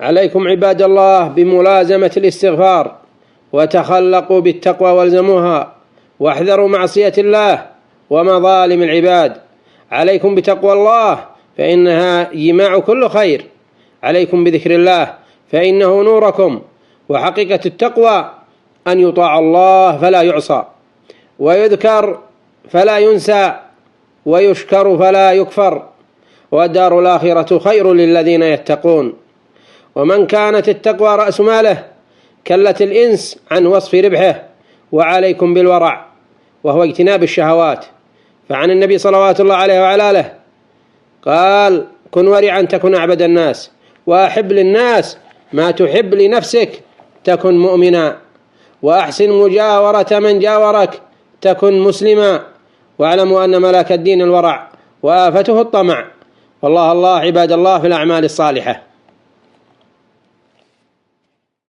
عليكم عباد الله بملازمة الاستغفار، وتخلقوا بالتقوى والزموها، واحذروا معصية الله ومظالم العباد. عليكم بتقوى الله فإنها جماع كل خير، عليكم بذكر الله فإنه نوركم. وحقيقة التقوى أن يطاع الله فلا يعصى، ويذكر فلا ينسى، ويشكر فلا يكفر، والدار الآخرة خير للذين يتقون. ومن كانت التقوى رأس ماله كلت الإنس عن وصف ربحه. وعليكم بالورع وهو اجتناب الشهوات. فعن النبي صلوات الله عليه وعلى آله قال: كن ورعا تكن أعبد الناس، وأحب للناس ما تحب لنفسك تكن مؤمنا، وأحسن مجاورة من جاورك تكن مسلما، واعلموا أن ملاك الدين الورع وآفته الطمع. والله الله عباد الله في الأعمال الصالحة.